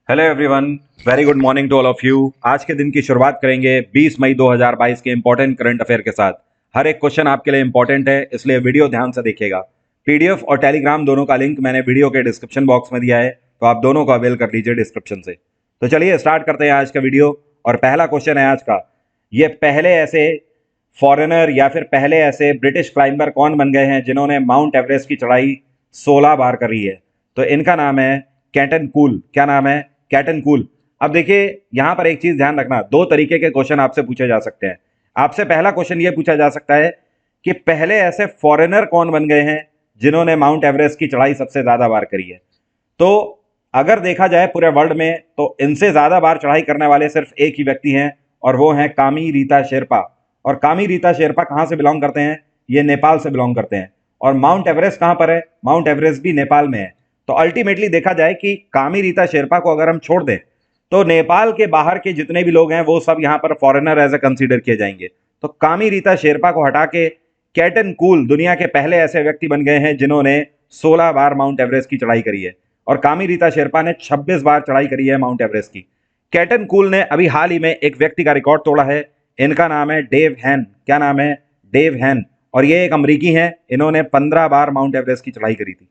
Hello everyone, very good morning to all of you. आज के दिन की शुरुआत करेंगे 20 मई 2022 के इंपॉर्टेंट करंट अफेयर के साथ। हर एक क्वेश्चन आपके लिए इंपॉर्टेंट है, इसलिए वीडियो ध्यान से देखिएगा। पीडीएफ और टेलीग्राम दोनों का लिंक मैंने वीडियो के डिस्क्रिप्शन बॉक्स में दिया है, तो आप दोनों को अवेल कर लीजिए डिस्क्रिप्शन से। तो चलिए स्टार्ट करते हैं आज का वीडियो। और पहला क्वेश्चन है आज का, ये पहले ऐसे फॉरेनर या फिर पहले ऐसे ब्रिटिश क्लाइंबर कौन बन गए हैं जिन्होंने माउंट एवरेस्ट की चढ़ाई 16 बार करी है? तो इनका नाम है कैटन कूल। क्या नाम है? Cation cool. अब देखिए, यहां पर एक चीज ध्यान रखना, दो तरीके के क्वेश्चन आपसे पूछे जा सकते हैं। आपसे पहला क्वेश्चन यह पूछा जा सकता है कि पहले ऐसे फॉरेनर कौन बन गए हैं जिन्होंने माउंट एवरेस्ट की चढ़ाई सबसे ज्यादा बार करी है। तो अगर देखा जाए पूरे वर्ल्ड में, तो इनसे ज्यादा बार चढ़ाई करने वाले सिर्फ एक ही व्यक्ति हैं, और वो हैं कामी रीता शेरपा। और कामी रीता शेरपा कहां से बिलोंग करते हैं? ये नेपाल से बिलोंग करते हैं। और माउंट एवरेस्ट कहां पर है? माउंट एवरेस्ट भी नेपाल में है। तो अल्टीमेटली देखा जाए कि कामी रीता शेरपा को अगर हम छोड़ दें, तो नेपाल के बाहर के जितने भी लोग हैं वो सब यहां पर फॉरेनर एज ए कंसीडर किए जाएंगे। तो कामी रीता शेरपा को हटा के कैटन कूल दुनिया के पहले ऐसे व्यक्ति बन गए हैं जिन्होंने 16 बार माउंट एवरेस्ट की चढ़ाई करी है। और कामी रीता शेरपा ने 26 बार चढ़ाई करी है माउंट एवरेस्ट की। कैटन कूल ने अभी हाल ही में एक व्यक्ति का रिकॉर्ड तोड़ा है। इनका नाम है डेव हैन। क्या नाम है? डेव हैन। और ये एक अमरीकी हैं। इन्होंने 15 बार माउंट एवरेस्ट की चढ़ाई करी थी।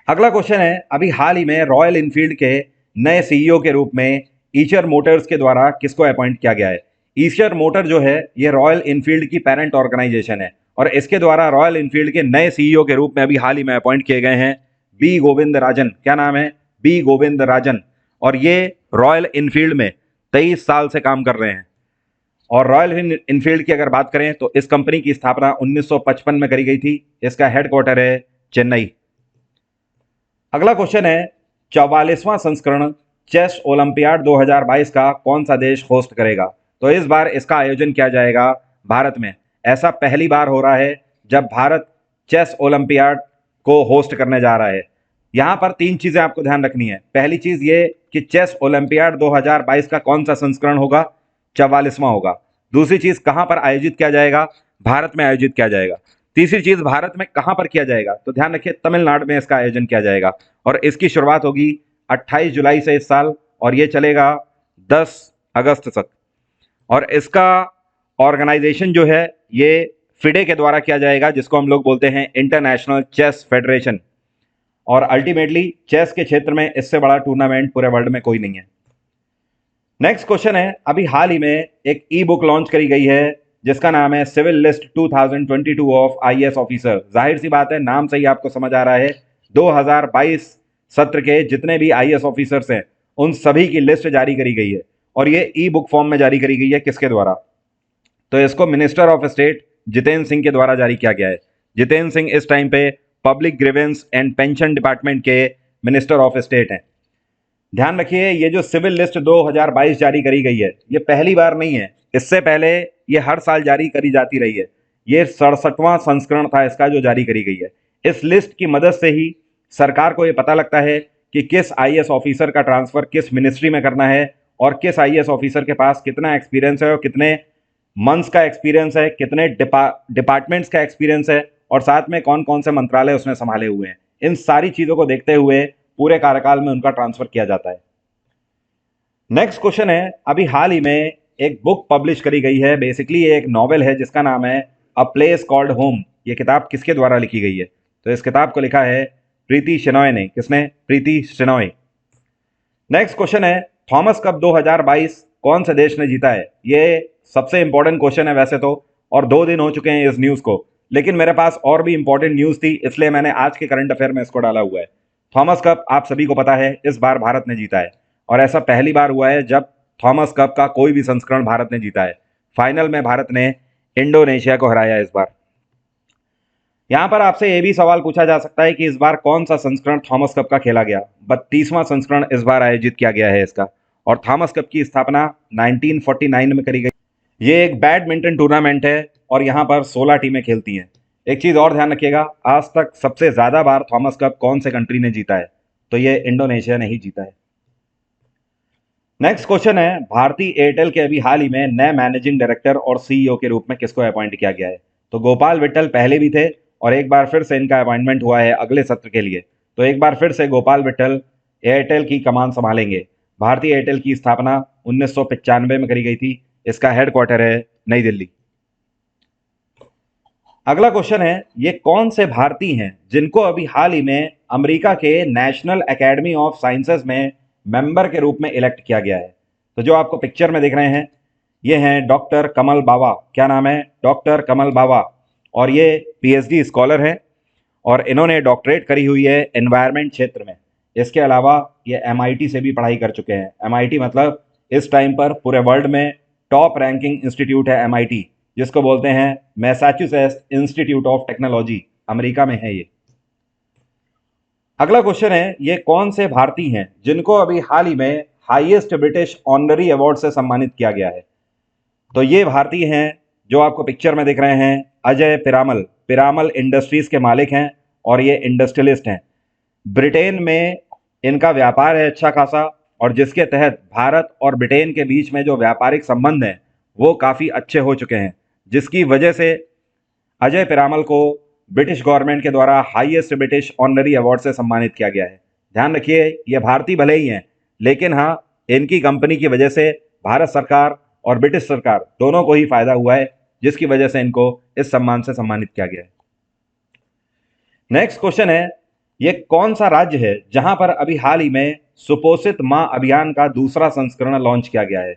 अगला क्वेश्चन है, अभी हाल ही में रॉयल इनफील्ड के नए सीईओ के रूप में ईचर मोटर्स के द्वारा किसको अपॉइंट किया गया है? ईचर मोटर जो है ये रॉयल इनफील्ड की पेरेंट ऑर्गेनाइजेशन है, और इसके द्वारा रॉयल इनफील्ड के नए सीईओ के रूप में अभी हाल ही में अपॉइंट किए गए हैं बी गोविंद राजन। क्या नाम है? बी गोविंद राजन। और ये रॉयल इनफील्ड में 23 साल से काम कर रहे हैं। और रॉयल इनफील्ड की अगर बात करें तो इस कंपनी की स्थापना 1955 में करी गई थी। इसका हेडक्वार्टर है चेन्नई। अगला क्वेश्चन है, 44वां संस्करण चेस ओलंपियाड 2022 का कौन सा देश होस्ट करेगा? तो इस बार इसका आयोजन किया जाएगा भारत में। ऐसा पहली बार हो रहा है जब भारत चेस ओलंपियाड को होस्ट करने जा रहा है। यहां पर तीन चीजें आपको ध्यान रखनी है। पहली चीज ये कि चेस ओलंपियाड 2022 का कौन सा संस्करण होगा? 44वां होगा। दूसरी चीज, कहां पर आयोजित किया जाएगा? भारत में आयोजित किया जाएगा। तीसरी चीज, भारत में कहां पर किया जाएगा? तो ध्यान रखिए, तमिलनाडु में इसका आयोजन किया जाएगा। और इसकी शुरुआत होगी 28 जुलाई से इस साल, और ये चलेगा 10 अगस्त तक। और इसका ऑर्गेनाइजेशन जो है ये फिडे के द्वारा किया जाएगा, जिसको हम लोग बोलते हैं इंटरनेशनल चेस फेडरेशन। और अल्टीमेटली चेस के क्षेत्र में इससे बड़ा टूर्नामेंट पूरे वर्ल्ड में कोई नहीं है। नेक्स्ट क्वेश्चन है, अभी हाल ही में एक ई बुक लॉन्च करी गई है जिसका नाम है civil list 2022 of IAS officer. जाहिर सी बात है, नाम से ही आपको समझ आ रहा है 2022 सत्र के जितने भी आईएएस ऑफिसर्स हैं उन सभी की लिस्ट जारी करी गई है। और ये ई बुक फॉर्म में जारी करी गई है किसके द्वारा? तो इसको minister of state Jitendra Singh के द्वारा जारी किया गया है। जितेंद्र सिंह इस टाइम पे public grievance and pension department के मिनिस्टर ऑफ स्टेट हैं। ध्यान रखिए, ये जो सिविल लिस्ट 2022 जारी करी गई है ये पहली बार नहीं है। इससे पहले ये हर साल जारी करी जाती रही है। ये 67वां संस्करण था इसका जो जारी करी गई है। इस लिस्ट की मदद से ही सरकार को ये पता लगता है कि किस आईएएस ऑफिसर का ट्रांसफर किस मिनिस्ट्री में करना है, और किस आईएएस ऑफिसर के पास कितना एक्सपीरियंस है, और कितने मंथ्स का एक्सपीरियंस है, कितने डिपार्टमेंट्स का एक्सपीरियंस है, और साथ में कौन कौन से मंत्रालय उसने संभाले हुए हैं। इन सारी चीजों को देखते हुए पूरे कार्यकाल में उनका ट्रांसफर किया जाता है। नेक्स्ट क्वेश्चन है, अभी हाल ही में एक बुक पब्लिश करी गई है। बेसिकली ये एक नॉवेल है जिसका नाम है अ प्लेस कॉल्ड होम। ये किताब किसके द्वारा लिखी गई है? तो इस किताब को लिखा है प्रीति शेनॉय ने। किसने? प्रीति शेनॉय। नेक्स्ट क्वेश्चन है, थॉमस कप 2022 कौन से देश ने जीता है? ये सबसे इंपॉर्टेंट क्वेश्चन है वैसे तो, और 2 दिन हो चुके हैं इस न्यूज को, लेकिन मेरे पास और भी इंपॉर्टेंट न्यूज थी, इसलिए मैंने आज के करंट अफेयर में इसको डाला हुआ है। थॉमस कप आप सभी को पता है इस बार भारत ने जीता है, और ऐसा पहली बार हुआ है जब थॉमस कप का कोई भी संस्करण भारत ने जीता है। फाइनल में भारत ने इंडोनेशिया को हराया इस बार। यहां पर आपसे यह भी सवाल पूछा जा सकता है कि इस बार कौन सा संस्करण थॉमस कप का खेला गया? 32वां संस्करण इस बार आयोजित किया गया है इसका। और थॉमस कप की स्थापना 1949 में करी गई। ये एक बैडमिंटन टूर्नामेंट है और यहां पर 16 टीमें खेलती हैं। एक चीज और ध्यान रखिएगा, आज तक सबसे ज्यादा बार थॉमस कप कौन से कंट्री ने जीता है? तो ये इंडोनेशिया ने ही जीता है। नेक्स्ट क्वेश्चन है, भारती एयरटेल के अभी हाल ही में नए मैनेजिंग डायरेक्टर और सीईओ के रूप में किसको अपॉइंट किया गया है? तो गोपाल विट्ठल पहले भी थे, और एक बार फिर से इनका अपॉइंटमेंट हुआ है अगले सत्र के लिए। तो एक बार फिर से गोपाल विट्ठल एयरटेल की कमान संभालेंगे? भारतीय एयरटेल की स्थापना 1995 में करी गई थी। इसका हेडक्वार्टर है नई दिल्ली। अगला क्वेश्चन है, ये कौन से भारतीय हैं जिनको अभी हाल ही में अमेरिका के नेशनल एकेडमी ऑफ साइंसेज में मेंबर के रूप में इलेक्ट किया गया है? तो जो आपको पिक्चर में दिख रहे हैं, ये हैं डॉक्टर कमल बावा। क्या नाम है? डॉक्टर कमल बावा। और ये पीएचडी स्कॉलर हैं और इन्होंने डॉक्टरेट करी हुई है एनवायरनमेंट क्षेत्र में। इसके अलावा ये एमआईटी से भी पढ़ाई कर चुके हैं। एमआईटी मतलब इस टाइम पर पूरे वर्ल्ड में टॉप रैंकिंग इंस्टीट्यूट है एमआईटी, जिसको बोलते हैं Massachusetts institute of technology, America में है ये। अगला क्वेश्चन है, ये कौन से भारतीय हैं जिनको अभी हाल ही में हाईएस्ट ब्रिटिश ऑनररी अवार्ड से सम्मानित किया गया है? तो ये भारतीय हैं जो आपको पिक्चर में दिख रहे हैं, अजय पिरामल। पिरामल इंडस्ट्रीज के मालिक हैं और ये इंडस्ट्रियलिस्ट हैं। ब्रिटेन में इनका व्यापार है अच्छा खासा, और जिसके तहत भारत और ब्रिटेन के बीच में जो व्यापारिक संबंध हैं वो काफ़ी अच्छे हो चुके हैं, जिसकी वजह से अजय पिरामल को ब्रिटिश गवर्नमेंट के द्वारा हाईएस्ट ब्रिटिश ऑनररी अवार्ड से सम्मानित किया गया है। ध्यान रखिए, ये भारतीय भले ही हैं, लेकिन हाँ, इनकी कंपनी की वजह से भारत सरकार और ब्रिटिश सरकार दोनों को ही फायदा हुआ है, जिसकी वजह से इनको इस सम्मान से सम्मानित किया गया है। नेक्स्ट क्वेश्चन है, ये कौन सा राज्य है जहां पर अभी हाल ही में सुपोषित मां अभियान का दूसरा संस्करण लॉन्च किया गया है?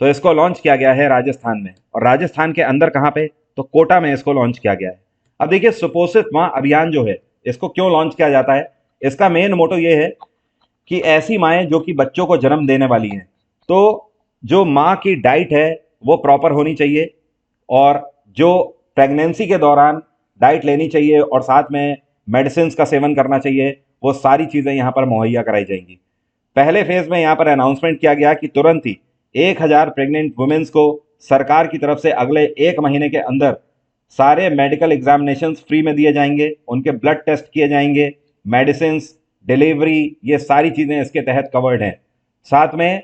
तो इसको लॉन्च किया गया है राजस्थान में। और राजस्थान के अंदर कहां पे? तो कोटा में इसको लॉन्च किया गया है। अब देखिए, सुपोषित मां अभियान जो है, इसको क्यों लॉन्च किया जाता है? इसका मेन मोटो ये है कि ऐसी माएँ जो कि बच्चों को जन्म देने वाली हैं, तो जो माँ की डाइट है वो प्रॉपर होनी चाहिए, और जो प्रेगनेंसी के दौरान डाइट लेनी चाहिए और साथ में मेडिसिन का सेवन करना चाहिए, वो सारी चीज़ें यहाँ पर मुहैया कराई जाएंगी। पहले फेज में यहाँ पर अनाउंसमेंट किया गया कि तुरंत ही 1000 प्रेग्नेंट वुमेन्स को सरकार की तरफ से अगले 1 महीने के अंदर सारे मेडिकल एग्जामिनेशन फ्री में दिए जाएंगे, उनके ब्लड टेस्ट किए जाएंगे, मेडिसिन, डिलीवरी, ये सारी चीज़ें इसके तहत कवर्ड हैं। साथ में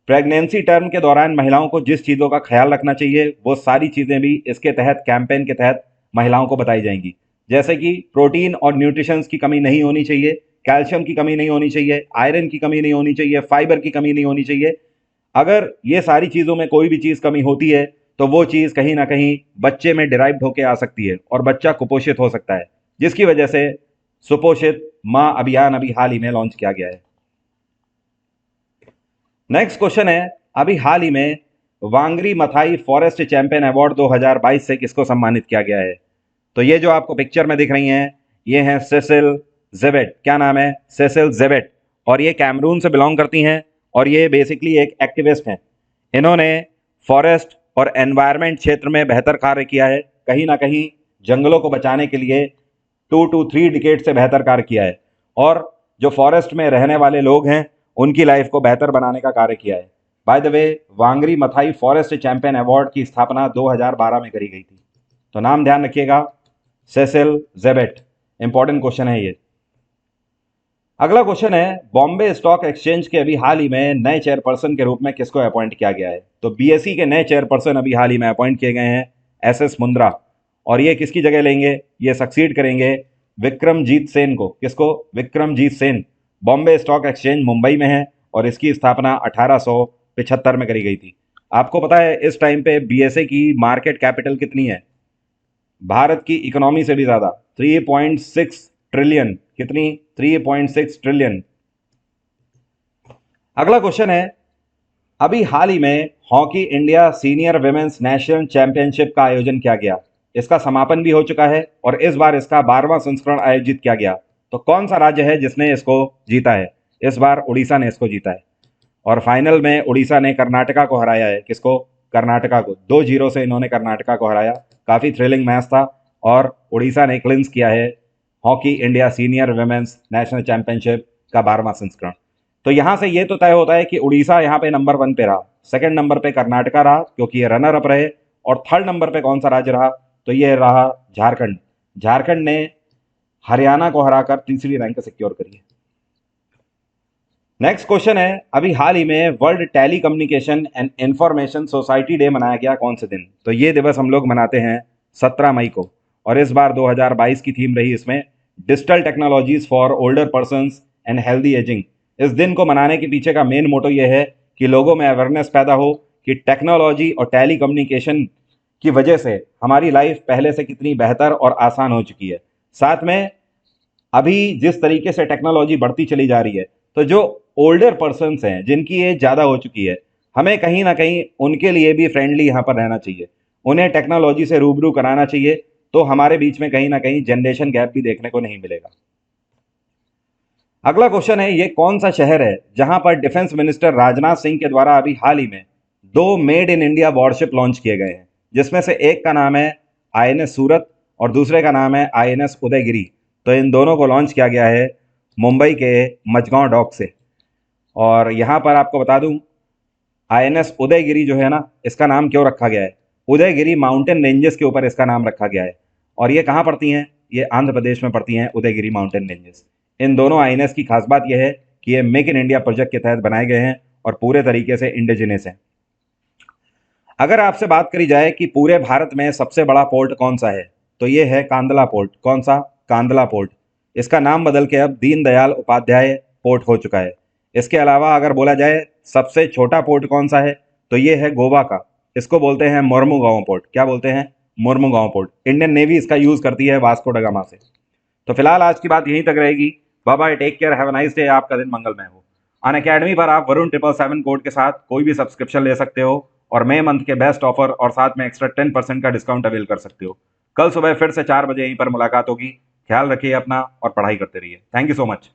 प्रेगनेंसी टर्म के दौरान महिलाओं को जिस चीज़ों का ख्याल रखना चाहिए वो सारी चीज़ें भी इसके तहत, कैंपेन के तहत महिलाओं को बताई जाएंगी। जैसे कि प्रोटीन और न्यूट्रिशंस की कमी नहीं होनी चाहिए, कैल्शियम की कमी नहीं होनी चाहिए, आयरन की कमी नहीं होनी चाहिए, फाइबर की कमी नहीं होनी चाहिए। अगर ये सारी चीज़ों में कोई भी चीज़ कमी होती है तो वो चीज़ कहीं ना कहीं बच्चे में डिराइव्ड होकर आ सकती है और बच्चा कुपोषित हो सकता है, जिसकी वजह से सुपोषित माँ अभियान अभी हाल ही में लॉन्च किया गया है। नेक्स्ट क्वेश्चन है, अभी हाल ही में वांगरी मथाई फॉरेस्ट चैंपियन अवार्ड 2022 से किसको सम्मानित किया गया है? तो ये जो आपको पिक्चर में दिख रही हैं, ये हैं सेसिल जेबेट। क्या नाम है? सेसिल जेबेट। और ये कैमरून से बिलोंग करती हैं और ये बेसिकली एक एक्टिविस्ट हैं। इन्होंने फॉरेस्ट और एनवायरनमेंट क्षेत्र में बेहतर कार्य किया है, कहीं ना कहीं जंगलों को बचाने के लिए 2 to 3 डिकेड से बेहतर कार्य किया है, और जो फॉरेस्ट में रहने वाले लोग हैं उनकी लाइफ को बेहतर बनाने का कार्य किया है। By the way, Wangari Maathai forest champion award की स्थापना 2012 में करी गई थी। तो नाम ध्यान रखिएगा, सेसिल जेबेट। इंपॉर्टेंट क्वेश्चन है ये। अगला क्वेश्चन है, बॉम्बे स्टॉक एक्सचेंज के अभी हाल ही में नए चेयरपर्सन के रूप में किसको अपॉइंट किया गया है? तो बीएसई के नए चेयरपर्सन अभी हाल ही में अपॉइंट किए गए हैं एसएस मुंद्रा। और ये किसकी जगह लेंगे? ये सक्सीड करेंगे विक्रमजीत सेन को। किसको? विक्रमजीत सेन। बॉम्बे स्टॉक एक्सचेंज मुंबई में है और इसकी स्थापना 1875 में करी गई थी। आपको पता है इस टाइम पे बीएसई की मार्केट कैपिटल कितनी है? भारत की इकोनॉमी से भी ज़्यादा, 3.6 ट्रिलियन। कितनी? 3.6 ट्रिलियन। अगला क्वेश्चन है, अभी हाल ही में hockey India senior women's national championship का आयोजन किया गया। इसका समापन भी हो चुका है और इस बार इसका 12वां संस्करण आयोजित किया गया। तो कौन सा राज्य है जिसने इसको जीता है? इस बार उड़ीसा ने इसको जीता है और फाइनल में उड़ीसा ने कर्नाटका को हराया है। किसको? कर्नाटका को। 2-0 से इन्होंने कर्नाटका को हराया। काफ़ी थ्रिलिंग मैच था और उड़ीसा ने क्लिंच किया है hockey India senior women's national championship का 12वां संस्करण। तो यहाँ से ये तो तय होता है कि उड़ीसा यहाँ पे नंबर 1 पे रहा, सेकंड नंबर पे कर्नाटका रहा क्योंकि ये रनर अप रहे, और थर्ड नंबर पे कौन सा राज्य रहा? तो ये रहा झारखंड। झारखंड ने हरियाणा को हराकर तीसरी रैंक सिक्योर करी है। नेक्स्ट क्वेश्चन है, अभी हाल ही में world telecommunication and information society day मनाया गया कौन से दिन? तो ये दिवस हम लोग मनाते हैं 17 मई को, और इस बार 2022 की थीम रही इसमें digital technologies for older persons and healthy ageing. इस दिन को मनाने के पीछे का मेन मोटो ये है कि लोगों में अवेयरनेस पैदा हो कि टेक्नोलॉजी और टेली कम्युनिकेशन की वजह से हमारी लाइफ पहले से कितनी बेहतर और आसान हो चुकी है। साथ में अभी जिस तरीके से टेक्नोलॉजी बढ़ती चली जा रही है, तो जो ओल्डर पर्सन्स हैं जिनकी एज ज़्यादा हो चुकी है, हमें कहीं ना कहीं उनके लिए भी फ्रेंडली यहाँ पर रहना चाहिए, उन्हें टेक्नोलॉजी से रूबरू कराना चाहिए, तो हमारे बीच में कहीं ना कहीं जनरेशन गैप भी देखने को नहीं मिलेगा। अगला क्वेश्चन है, ये कौन सा शहर है जहां पर डिफेंस मिनिस्टर राजनाथ सिंह के द्वारा अभी हाल ही में 2 made in India worship launch किए गए हैं, जिसमें से एक का नाम है आईएनएस सूरत और दूसरे का नाम है आईएनएस उदयगिरी। तो इन दोनों को लॉन्च किया गया है मुंबई के मझगांव डॉक से। और यहाँ पर आपको बता दूं, आईएनएस उदयगिरी जो है ना, इसका नाम क्यों रखा गया है? उदयगिरी माउंटेन रेंजेस के ऊपर इसका नाम रखा गया है। और ये कहाँ पड़ती हैं? ये आंध्र प्रदेश में पड़ती हैं, उदयगिरी माउंटेन रेंजेस। इन दोनों आईएनएस की खास बात यह है कि ये मेक इन इंडिया प्रोजेक्ट के तहत बनाए गए हैं और पूरे तरीके से इंडिजिनस हैं। अगर आपसे बात करी जाए कि पूरे भारत में सबसे बड़ा पोर्ट कौन सा है, तो ये है कांदला पोर्ट। कौन सा? कांदला पोर्ट। इसका नाम बदल के अब दीनदयाल उपाध्याय पोर्ट हो चुका है। इसके अलावा अगर बोला जाए सबसे छोटा पोर्ट कौन सा है, तो ये है गोवा का। इसको बोलते हैं मोर्मुगांव पोर्ट। क्या बोलते हैं? मोर्मुगांव पोर्ट। इंडियन नेवी इसका यूज करती है वास्को ड गामा से। तो फिलहाल आज की बात यहीं तक रहेगी। Bye bye, take care, have a nice day. आपका दिन मंगलमय हो। अन अकेडमी पर आप वरुण 777 कोड के साथ कोई भी सब्सक्रिप्शन ले सकते हो और मई मंथ के बेस्ट ऑफर और साथ में एक्स्ट्रा 10% का डिस्काउंट अवेल कर सकते हो। कल सुबह फिर से 4 बजे यहीं पर मुलाकात होगी। ख्याल रखिए अपना और पढ़ाई करते रहिए। Thank you so much.